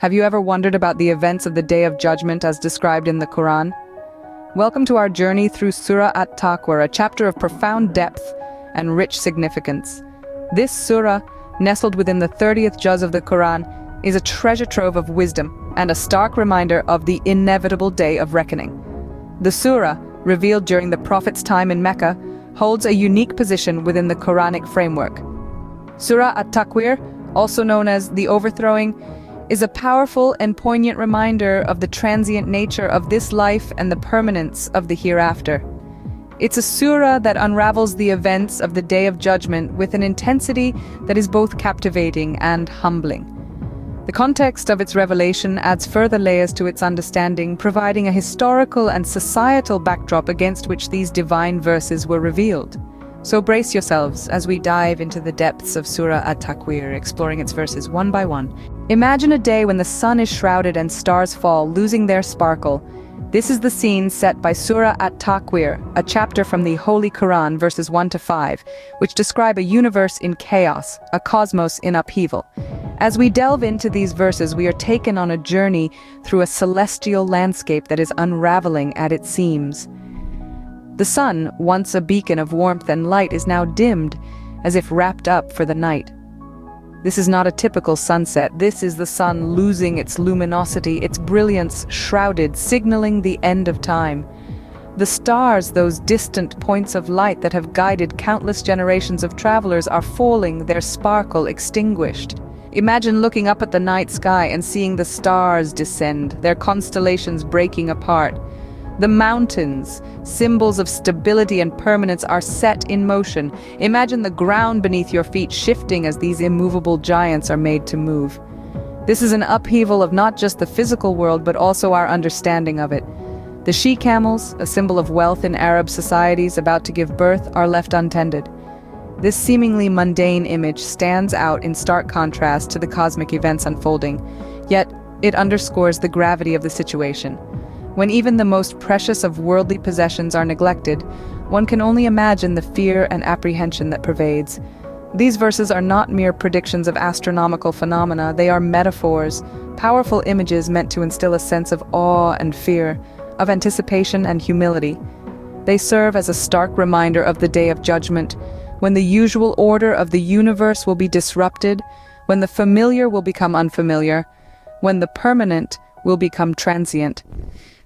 Have you ever wondered about the events of the Day of Judgment as described in the Quran? Welcome to our journey through Surah At-Takwir, a chapter of profound depth and rich significance. This surah, nestled within the 30th juz of the Quran, is a treasure trove of wisdom and a stark reminder of the inevitable day of reckoning. The surah, revealed during the Prophet's time in Mecca, holds a unique position within the Quranic framework. Surah At-Takwir, also known as the Overthrowing, is a powerful and poignant reminder of the transient nature of this life and the permanence of the hereafter. It's a surah that unravels the events of the Day of Judgment with an intensity that is both captivating and humbling. The context of its revelation adds further layers to its understanding, providing a historical and societal backdrop against which these divine verses were revealed. So brace yourselves as we dive into the depths of Surah At-Takwir, exploring its verses one by one. Imagine a day when the sun is shrouded and stars fall, losing their sparkle. This is the scene set by Surah At-Takwir, a chapter from the Holy Quran, verses 1 to 5, which describe a universe in chaos, a cosmos in upheaval. As we delve into these verses, we are taken on a journey through a celestial landscape that is unraveling at its seams. The sun, once a beacon of warmth and light, is now dimmed, as if wrapped up for the night. This is not a typical sunset. This is the sun losing its luminosity, its brilliance shrouded, signaling the end of time. The stars, those distant points of light that have guided countless generations of travelers, are falling, their sparkle extinguished. Imagine looking up at the night sky and seeing the stars descend, their constellations breaking apart. The mountains, symbols of stability and permanence, are set in motion. Imagine the ground beneath your feet shifting as these immovable giants are made to move. This is an upheaval of not just the physical world, but also our understanding of it. The she-camels, a symbol of wealth in Arab societies about to give birth, are left untended. This seemingly mundane image stands out in stark contrast to the cosmic events unfolding, yet it underscores the gravity of the situation. When even the most precious of worldly possessions are neglected, one can only imagine the fear and apprehension that pervades. These verses are not mere predictions of astronomical phenomena, they are metaphors, powerful images meant to instill a sense of awe and fear, of anticipation and humility. They serve as a stark reminder of the Day of Judgment, when the usual order of the universe will be disrupted, when the familiar will become unfamiliar, when the permanent will become transient.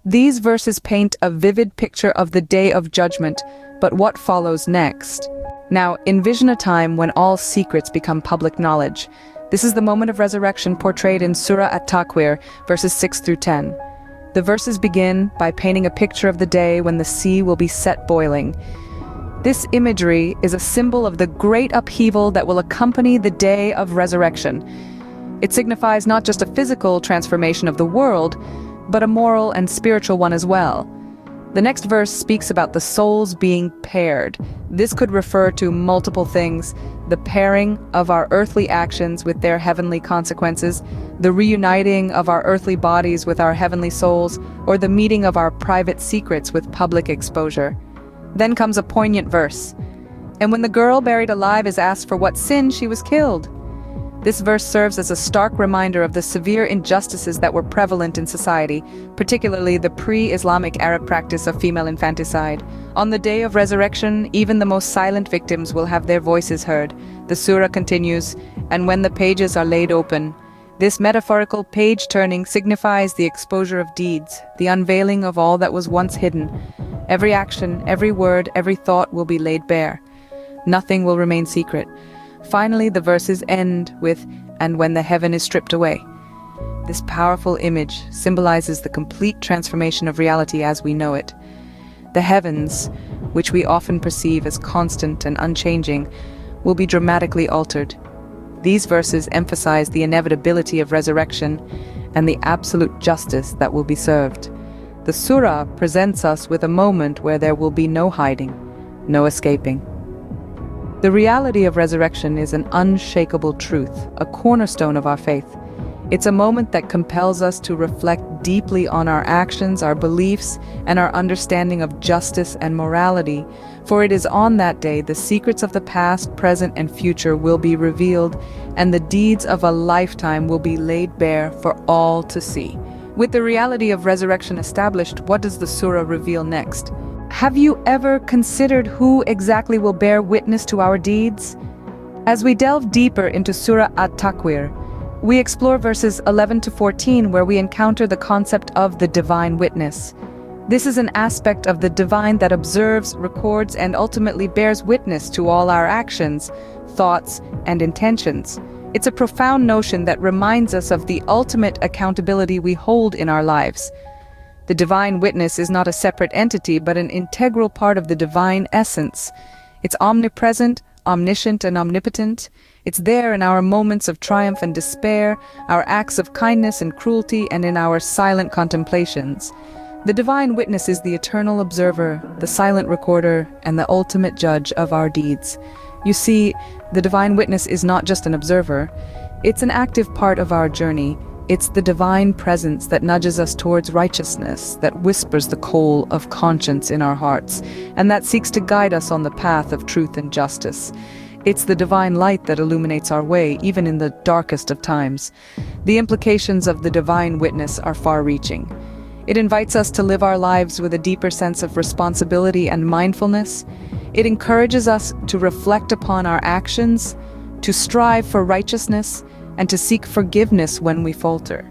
These verses paint a vivid picture of the Day of Judgment, but what follows next? Now, envision a time when all secrets become public knowledge. This is the moment of resurrection portrayed in Surah At-Takwir, verses 6 through 10. The verses begin by painting a picture of the day when the sea will be set boiling. This imagery is a symbol of the great upheaval that will accompany the day of resurrection. It signifies not just a physical transformation of the world, but a moral and spiritual one as well. The next verse speaks about the souls being paired. This could refer to multiple things: the pairing of our earthly actions with their heavenly consequences, the reuniting of our earthly bodies with our heavenly souls, or the meeting of our private secrets with public exposure. Then comes a poignant verse. And when the girl buried alive is asked for what sin she was killed. This verse serves as a stark reminder of the severe injustices that were prevalent in society, particularly the pre-Islamic Arab practice of female infanticide. On the day of resurrection, even the most silent victims will have their voices heard. The surah continues, and when the pages are laid open. This metaphorical page-turning signifies the exposure of deeds, the unveiling of all that was once hidden. Every action, every word, every thought will be laid bare. Nothing will remain secret. Finally, the verses end with, "and when the heaven is stripped away." This powerful image symbolizes the complete transformation of reality as we know it. The heavens, which we often perceive as constant and unchanging, will be dramatically altered. These verses emphasize the inevitability of resurrection and the absolute justice that will be served. The surah presents us with a moment where there will be no hiding, no escaping. The reality of resurrection is an unshakable truth, a cornerstone of our faith. It's a moment that compels us to reflect deeply on our actions, our beliefs, and our understanding of justice and morality. For it is on that day the secrets of the past, present, and future will be revealed, and the deeds of a lifetime will be laid bare for all to see. With the reality of resurrection established, what does the surah reveal next? Have you ever considered who exactly will bear witness to our deeds? As we delve deeper into Surah At-Takwir, we explore verses 11 to 14 where we encounter the concept of the divine witness. This is an aspect of the divine that observes, records, and ultimately bears witness to all our actions, thoughts, and intentions. It's a profound notion that reminds us of the ultimate accountability we hold in our lives. The divine witness is not a separate entity, but an integral part of the divine essence. It's omnipresent, omniscient, and omnipotent. It's there in our moments of triumph and despair, our acts of kindness and cruelty, and in our silent contemplations. The divine witness is the eternal observer, the silent recorder, and the ultimate judge of our deeds. You see, the divine witness is not just an observer. It's an active part of our journey. It's the divine presence that nudges us towards righteousness, that whispers the call of conscience in our hearts, and that seeks to guide us on the path of truth and justice. It's the divine light that illuminates our way, even in the darkest of times. The implications of the divine witness are far-reaching. It invites us to live our lives with a deeper sense of responsibility and mindfulness. It encourages us to reflect upon our actions, to strive for righteousness, and to seek forgiveness when we falter.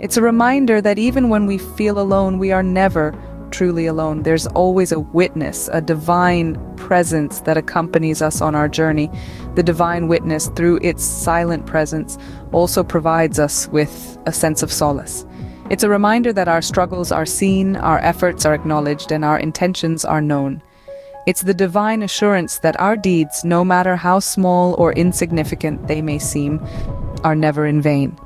It's a reminder that even when we feel alone, we are never truly alone. There's always a witness, a divine presence that accompanies us on our journey. The divine witness, through its silent presence, also provides us with a sense of solace. It's a reminder that our struggles are seen, our efforts are acknowledged, and our intentions are known. It's the divine assurance that our deeds, no matter how small or insignificant they may seem, are never in vain.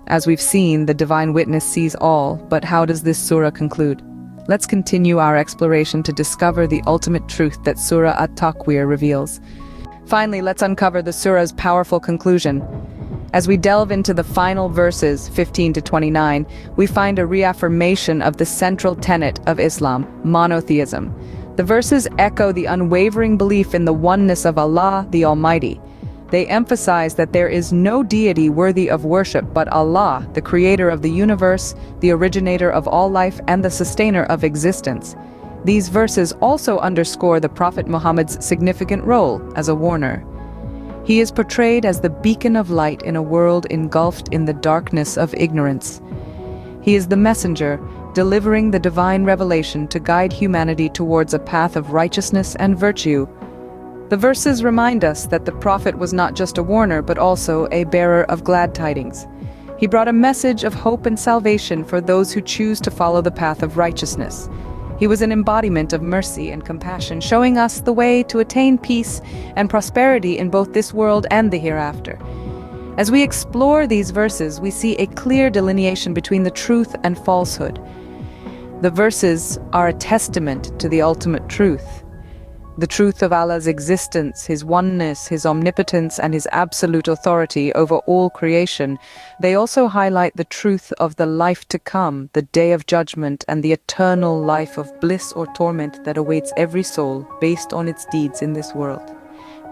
As we've seen, the divine witness sees all, but how does this surah conclude? Let's continue our exploration to discover the ultimate truth that Surah At-Takwir reveals. Finally, let's uncover the surah's powerful conclusion. As we delve into the final verses, 15 to 29, we find a reaffirmation of the central tenet of Islam, monotheism. The verses echo the unwavering belief in the oneness of Allah, the Almighty. They emphasize that there is no deity worthy of worship but Allah, the creator of the universe, the originator of all life, and the sustainer of existence. These verses also underscore the Prophet Muhammad's significant role as a warner. He is portrayed as the beacon of light in a world engulfed in the darkness of ignorance. He is the messenger, delivering the divine revelation to guide humanity towards a path of righteousness and virtue. The verses remind us that the Prophet was not just a warner, but also a bearer of glad tidings. He brought a message of hope and salvation for those who choose to follow the path of righteousness. He was an embodiment of mercy and compassion, showing us the way to attain peace and prosperity in both this world and the hereafter. As we explore these verses, we see a clear delineation between the truth and falsehood. The verses are a testament to the ultimate truth. The truth of Allah's existence, His oneness, His omnipotence, and His absolute authority over all creation. They also highlight the truth of the life to come, the day of judgment, and the eternal life of bliss or torment that awaits every soul based on its deeds in this world.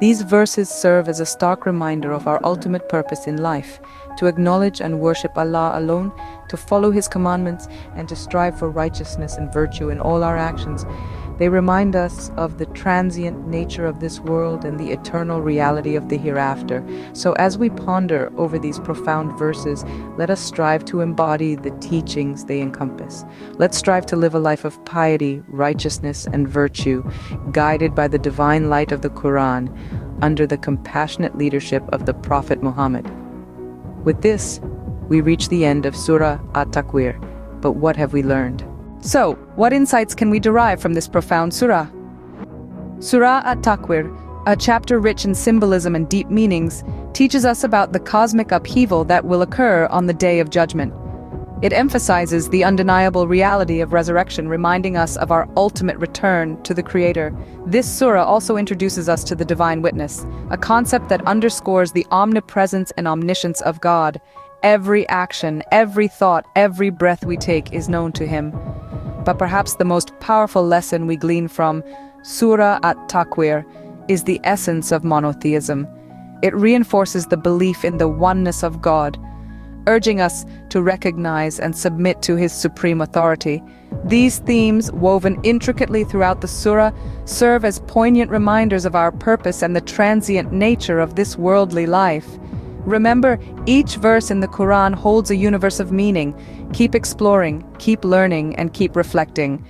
These verses serve as a stark reminder of our ultimate purpose in life, to acknowledge and worship Allah alone, to follow His commandments, and to strive for righteousness and virtue in all our actions. They remind us of the transient nature of this world and the eternal reality of the hereafter. So as we ponder over these profound verses, let us strive to embody the teachings they encompass. Let's strive to live a life of piety, righteousness, and virtue, guided by the divine light of the Quran, under the compassionate leadership of the Prophet Muhammad. With this, we reach the end of Surah At-Takwir. But what have we learned? So, what insights can we derive from this profound surah? Surah At-Takwir, a chapter rich in symbolism and deep meanings, teaches us about the cosmic upheaval that will occur on the Day of Judgment. It emphasizes the undeniable reality of resurrection, reminding us of our ultimate return to the Creator. This surah also introduces us to the divine witness, a concept that underscores the omnipresence and omniscience of God. Every action, every thought, every breath we take is known to him. But perhaps the most powerful lesson we glean from Surah At-Takwir is the essence of monotheism. It reinforces the belief in the oneness of God, urging us to recognize and submit to his supreme authority. These themes, woven intricately throughout the surah, serve as poignant reminders of our purpose and the transient nature of this worldly life. Remember, each verse in the Quran holds a universe of meaning. Keep exploring, keep learning, and keep reflecting.